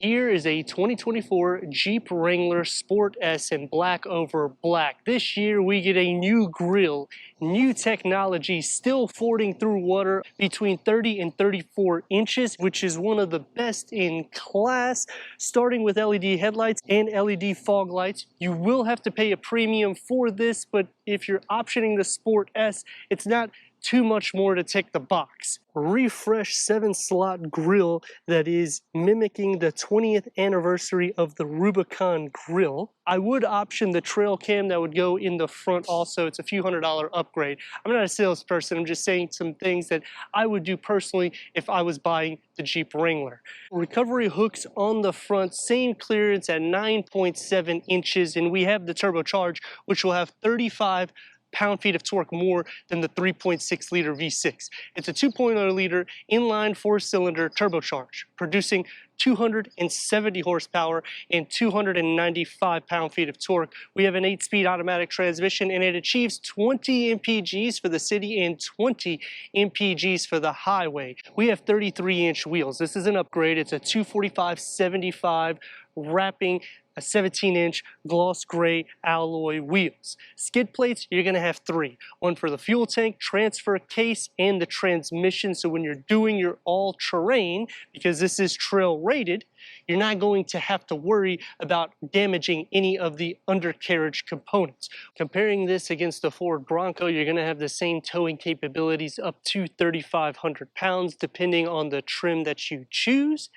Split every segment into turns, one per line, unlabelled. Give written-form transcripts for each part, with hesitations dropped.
Here is a 2024 Jeep Wrangler Sport S in black over black. This year we get a new grille, new technology, still fording through water between 30 and 34 inches, which is one of the best in class, starting with LED headlights and LED fog lights. You will have to pay a premium for this, but if you're optioning the Sport S, it's not too much more to tick the box. Refresh 7-slot grille that is mimicking the 20th anniversary of the Rubicon grille. I would option the trail cam that would go in the front also. It's a few $100 upgrade. I'm not a salesperson, I'm just saying some things that I would do personally if I was buying the Jeep Wrangler. Recovery hooks on the front, same clearance at 9.7 inches, and we have the turbocharged, which will have 35 pound-feet of torque more than the 3.6 liter V6. It's a 2.0 liter inline 4-cylinder turbocharged, producing 270 horsepower and 295 pound-feet of torque. We have an 8-speed automatic transmission, and it achieves 20 mpgs for the city and 20 mpgs for the highway. We have 33-inch wheels. This is an upgrade. It's a 245/75 wrapping a 17-inch gloss gray alloy wheels. Skid plates, you're gonna have 3. One for the fuel tank, transfer case, and the transmission. So when you're doing your all-terrain, because this is trail rated, you're not going to have to worry about damaging any of the undercarriage components. Comparing this against the Ford Bronco, you're gonna have the same towing capabilities up to 3,500 pounds, depending on the trim that you choose.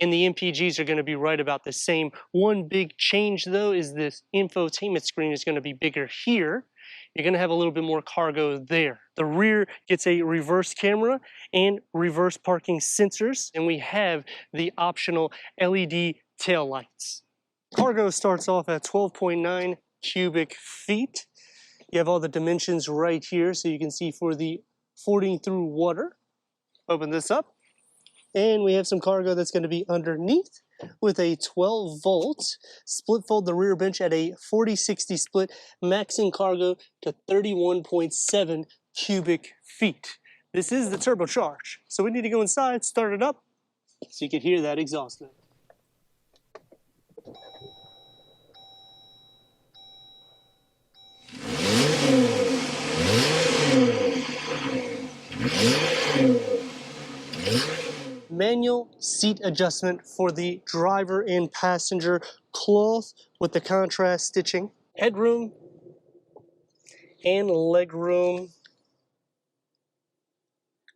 And the MPGs are going to be right about the same. One big change though is this infotainment screen is going to be bigger here. You're going to have a little bit more cargo there. The rear gets a reverse camera and reverse parking sensors, and we have the optional LED tail lights. Cargo starts off at 12.9 cubic feet. You have all the dimensions right here so you can see for the fording through water. Open this up. And we have some cargo that's going to be underneath with a 12-volt split fold the rear bench at a 40/60 split, maxing cargo to 31.7 cubic feet. This is the turbocharged. So we need to go inside, start it up, so you can hear that exhaust note. Manual seat adjustment for the driver and passenger, cloth with the contrast stitching, headroom and legroom.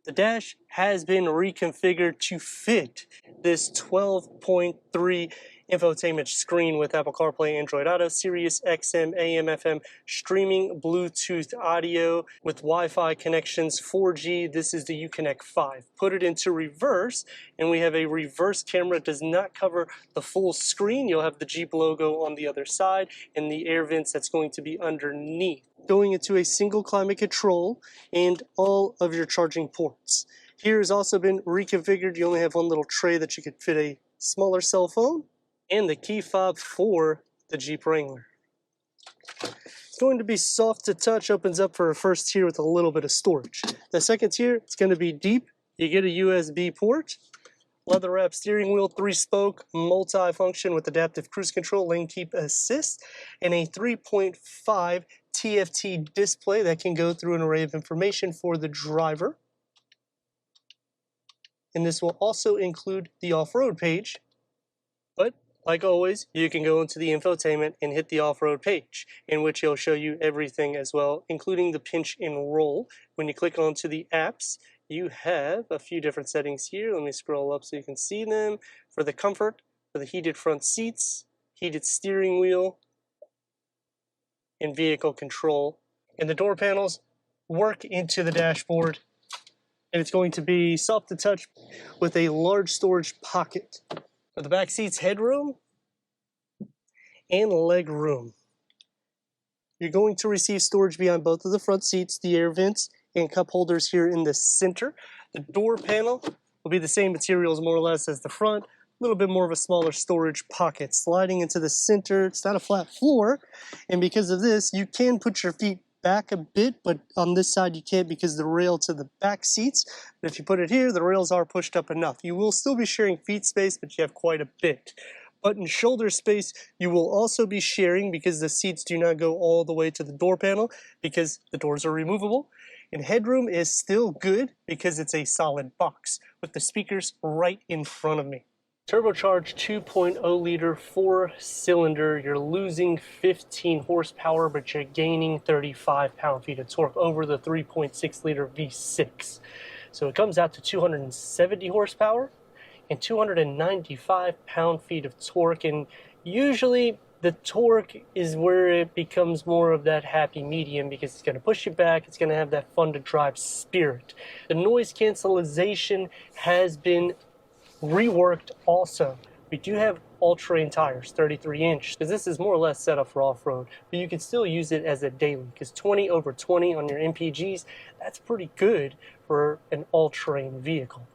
The dash has been reconfigured to fit this 12.3 infotainment screen with Apple CarPlay, Android Auto, Sirius XM, AM, FM, streaming, Bluetooth audio with Wi-Fi connections, 4G. This is the Uconnect 5. Put it into reverse, and we have a reverse camera. It does not cover the full screen. You'll have the Jeep logo on the other side and the air vents that's going to be underneath. Going into a single climate control and all of your charging ports. Here has also been reconfigured. You only have one little tray that you could fit a smaller cell phone, and the key fob for the Jeep Wrangler. It's going to be soft to touch, opens up for a first tier with a little bit of storage. The second tier, it's going to be deep. You get a USB port, leather wrap steering wheel, 3-spoke, multi-function with adaptive cruise control, lane keep assist, and a 3.5 TFT display that can go through an array of information for the driver. And this will also include the off-road page, but like always, you can go into the infotainment and hit the off-road page, in which it'll show you everything as well, including the pinch and roll. When you click onto the apps, you have a few different settings here. Let me scroll up so you can see them. For the comfort, for the heated front seats, heated steering wheel, and vehicle control. And the door panels work into the dashboard, and it's going to be soft to touch with a large storage pocket. For the back seats, headroom and leg room. You're going to receive storage behind both of the front seats, the air vents and cup holders here in the center. The door panel will be the same materials more or less as the front, a little bit more of a smaller storage pocket. Sliding into the center, it's not a flat floor, and because of this, you can put your feet back a bit, but on this side you can't because the rail to the back seats. But if you put it here, the rails are pushed up enough. You will still be sharing feet space, but you have quite a bit. Button shoulder space you will also be sharing because the seats do not go all the way to the door panel because the doors are removable. And headroom is still good because it's a solid box with the speakers right in front of me. Turbocharged 2.0 liter 4-cylinder, you're losing 15 horsepower, but you're gaining 35 pound-feet of torque over the 3.6 liter V6. So it comes out to 270 horsepower and 295 pound-feet of torque, and usually the torque is where it becomes more of that happy medium because it's going to push you back, it's going to have that fun to drive spirit. The noise cancellation has been reworked also. We do have all-terrain tires, 33-inch, because this is more or less set up for off-road, but you can still use it as a daily, because 20/20 on your MPGs, that's pretty good for an all-terrain vehicle.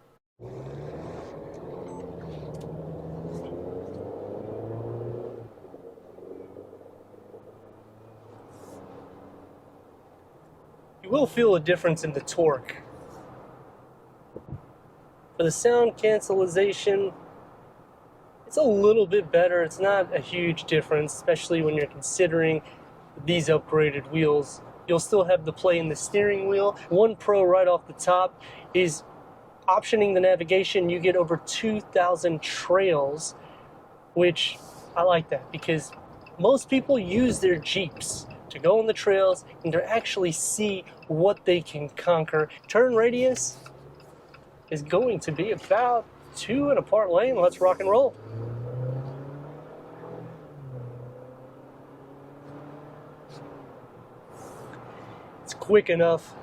You will feel a difference in the torque. For the sound cancellation, it's a little bit better. It's not a huge difference, especially when you're considering these upgraded wheels. You'll still have the play in the steering wheel. One pro right off the top is optioning the navigation. You get over 2,000 trails, which I like that because most people use their Jeeps to go on the trails and to actually see what they can conquer. Turn radius is going to be about 2 in a part lane. Let's rock and roll. It's quick enough.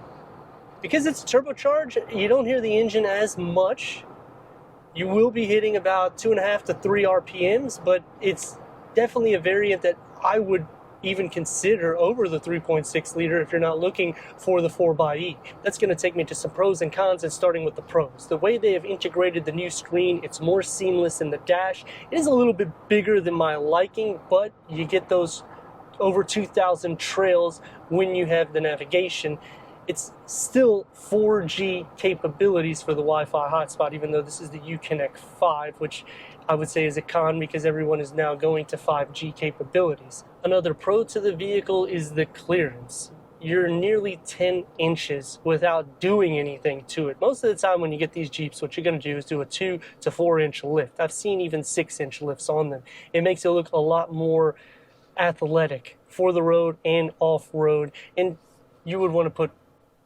Because it's turbocharged, you don't hear the engine as much. You will be hitting about 2.5 to 3 RPMs, but it's definitely a variant that I would even consider over the 3.6 liter if you're not looking for the 4xe. That's going to take me to some pros and cons, and starting with the pros. The way they have integrated the new screen, it's more seamless in the dash. It is a little bit bigger than my liking, but you get those over 2,000 trails when you have the navigation. It's still 4G capabilities for the Wi-Fi hotspot, even though this is the Uconnect 5, which I would say is a con because everyone is now going to 5G capabilities. Another pro to the vehicle is the clearance. You're nearly 10 inches without doing anything to it. Most of the time when you get these Jeeps, what you're going to do is do a 2 to 4 inch lift. I've seen even 6-inch lifts on them. It makes it look a lot more athletic for the road and off-road, and you would want to put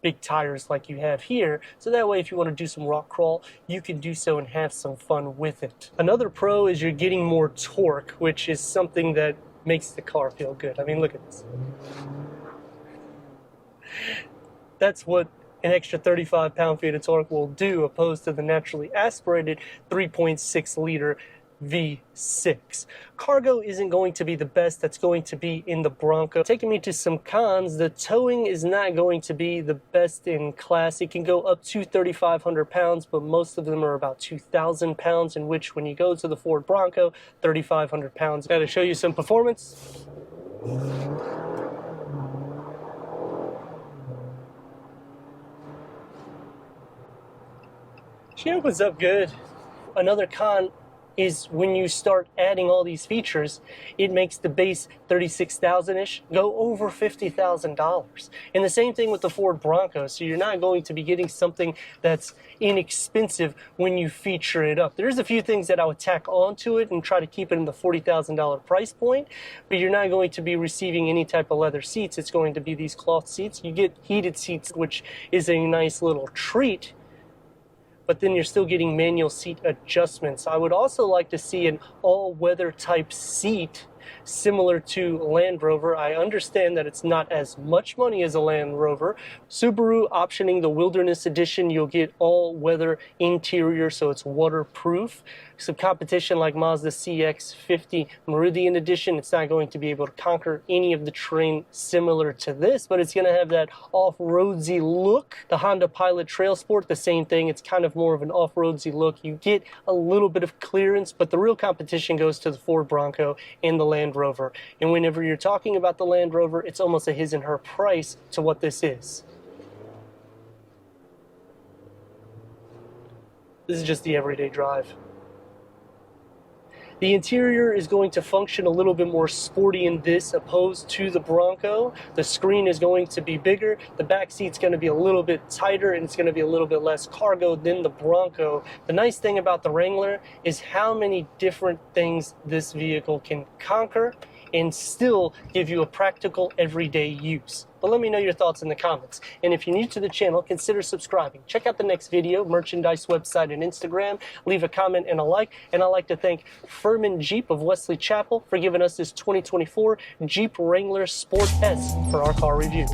big tires like you have here, so that way if you want to do some rock crawl, you can do so and have some fun with it. Another pro is you're getting more torque, which is something that makes the car feel good. I mean, look at this. That's what an extra 35 pound-feet of torque will do, opposed to the naturally aspirated 3.6 liter V6. Cargo isn't going to be the best that's going to be in the Bronco. Taking me to some cons, the towing is not going to be the best in class. It can go up to 3,500 pounds, but most of them are about 2,000 pounds, in which when you go to the Ford Bronco, 3,500 pounds. Got to show you some performance. She opens up good. Another con is when you start adding all these features, it makes the base 36,000-ish go over $50,000. And the same thing with the Ford Bronco. So you're not going to be getting something that's inexpensive when you feature it up. There's a few things that I would tack onto it and try to keep it in the $40,000 price point, but you're not going to be receiving any type of leather seats. It's going to be these cloth seats. You get heated seats, which is a nice little treat, but then you're still getting manual seat adjustments. I would also like to see an all-weather type seat similar to Land Rover. I understand that it's not as much money as a Land Rover. Subaru optioning the Wilderness Edition, you'll get all-weather interior, so it's waterproof. some competition like Mazda CX-50 Meridian Edition. It's not going to be able to conquer any of the terrain similar to this, but it's going to have that off-roadsy look. The Honda Pilot Trail Sport, the same thing. It's kind of more of an off-roadsy look. You get a little bit of clearance, but the real competition goes to the Ford Bronco and the Land Rover. And whenever you're talking about the Land Rover, it's almost a his and her price to what this is. This is just the everyday drive. The interior is going to function a little bit more sporty in this opposed to the Bronco. The screen is going to be bigger. The back seat's going to be a little bit tighter, and it's going to be a little bit less cargo than the Bronco. The nice thing about the Wrangler is how many different things this vehicle can conquer and still give you a practical everyday use. But let me know your thoughts in the comments. And if you're new to the channel, consider subscribing. Check out the next video, merchandise website and Instagram. Leave a comment and a like. And I'd like to thank Furman Jeep of Wesley Chapel for giving us this 2024 Jeep Wrangler Sport S for our car review.